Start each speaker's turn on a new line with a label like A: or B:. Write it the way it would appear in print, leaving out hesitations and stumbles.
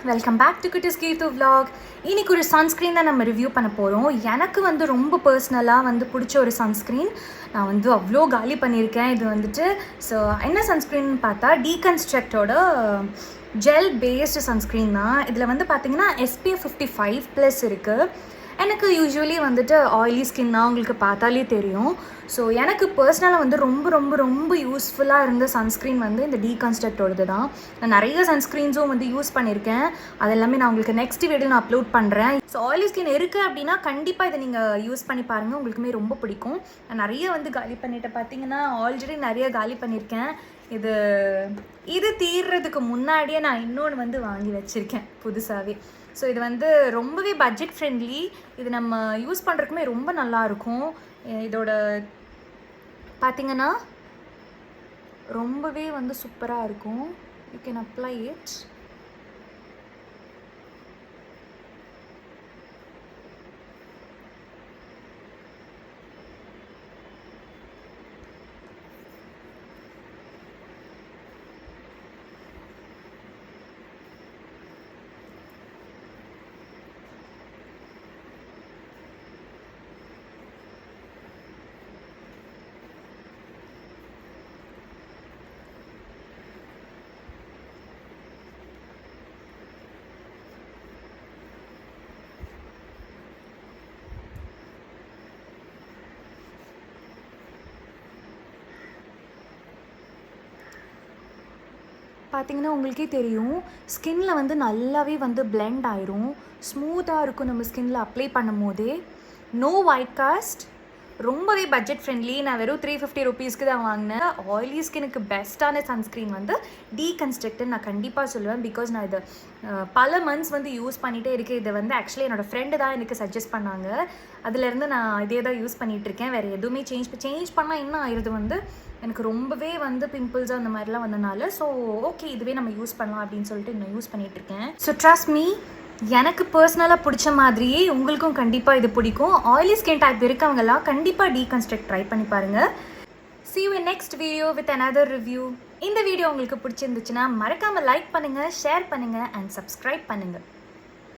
A: Welcome back to குட்டிஸ் Keerthu vlog. இன்னைக்கு ஒரு சன்ஸ்க்ரீன் தான் நம்ம ரிவ்யூ பண்ண போகிறோம். எனக்கு வந்து ரொம்ப பர்சனலாக பிடிச்ச ஒரு சன்ஸ்க்ரீன். நான் அவ்வளோ காலி பண்ணியிருக்கேன். இது ஸோ என்ன சன்ஸ்க்ரீன் பார்த்தா டீகன்ஸ்ட்ரக்டோட ஜெல் பேஸ்டு சன்ஸ்க்ரீன் தான். இதில் பார்த்தீங்கன்னா SPF 55+ இருக்குது. எனக்கு யூஸ்வலி ஆயிலி ஸ்கின்னா உங்களுக்கு பார்த்தாலே தெரியும். ஸோ எனக்கு பர்சனலாக ரொம்ப ரொம்ப ரொம்ப யூஸ்ஃபுல்லாக இருந்த சன்ஸ்க்ரீன் இந்த டீகன்ஸ்ட்ரக்டோடது தான். நான் நிறைய சன்ஸ்க்ரீன்ஸும் யூஸ் பண்ணியிருக்கேன். அதெல்லாமே நான் உங்களுக்கு நெக்ஸ்ட் வீடியோ நான் அப்லோட் பண்ணுறேன். ஸோ ஆயிலி ஸ்கின் இருக்குது அப்படின்னா கண்டிப்பாக இதை நீங்கள் யூஸ் பண்ணி பாருங்கள், உங்களுக்குமே ரொம்ப பிடிக்கும். நான் நிறைய காலி பண்ணிட்டேன். பார்த்தீங்கன்னா ஆல்ரெடி நிறைய காலி பண்ணியிருக்கேன். இது தீர்றதுக்கு முன்னாடியே நான் இன்னொன்று வாங்கி வச்சுருக்கேன் புதுசாகவே. ஸோ இது ரொம்பவே பட்ஜெட் ஃப்ரெண்ட்லி. இது நம்ம யூஸ் பண்ணுறதுக்குமே ரொம்ப நல்லாயிருக்கும். இதோட பார்த்திங்கன்னா ரொம்பவே சூப்பராக இருக்கும். You can apply it. பார்த்திங்கன்னா உங்களுக்கே தெரியும், ஸ்கின்னில் நல்லாவே பிளெண்ட் ஆயிரும். ஸ்மூத்தாக இருக்கும் நம்ம ஸ்கின்னில் அப்ளை பண்ணும் போதே. நோ ஒயிட் காஸ்ட், ரொம்பவே பட்ஜெட் ஃப்ரெண்ட்லி. நான் வெறும் 350 ருபீஸ்க்கு தான் வாங்கினேன். ஆயிலி ஸ்கினுக்கு பெஸ்ட்டான சன்ஸ்க்ரீன் டீகன்ஸ்ட்ரக்டட் நான் கண்டிப்பாக சொல்லுவேன். பிகாஸ் நான் இதை பல மந்த்ஸ் யூஸ் பண்ணிகிட்டே இருக்கேன். இதை ஆக்சுவலி என்னோடய ஃப்ரெண்டு தான் எனக்கு சஜஸ்ட் பண்ணாங்க. அதுலேருந்து நான் இதே தான் யூஸ் பண்ணிகிட்ருக்கேன். வேறு எதுவுமே சேஞ்ச் பண்ணால் என்ன ஆயிடுது, எனக்கு ரொம்பவே பிம்பிள்ஸ் அந்த மாதிரிலாம் வந்தனால ஸோ ஓகே இதுவே நம்ம யூஸ் பண்ணலாம் அப்படின்னு சொல்லிட்டு நான் யூஸ் பண்ணிகிட்ருக்கேன். ஸோ ட்ரஸ்ட் மீ, எனக்கு பர்சனலாக பிடிச்ச மாதிரியே உங்களுக்கும் கண்டிப்பாக இது பிடிக்கும். ஆயிலி ஸ்கின் டைப் இருக்கவங்கலாம் கண்டிப்பாக டீகன்ஸ்ட்ரக்ட் ட்ரை பண்ணி பாருங்கள். See you in next video with another review. இந்த வீடியோ உங்களுக்கு பிடிச்சிருந்துச்சுன்னா மறக்காமல் லைக் பண்ணுங்கள், ஷேர் பண்ணுங்கள் அண்ட் சப்ஸ்கிரைப் பண்ணுங்கள்.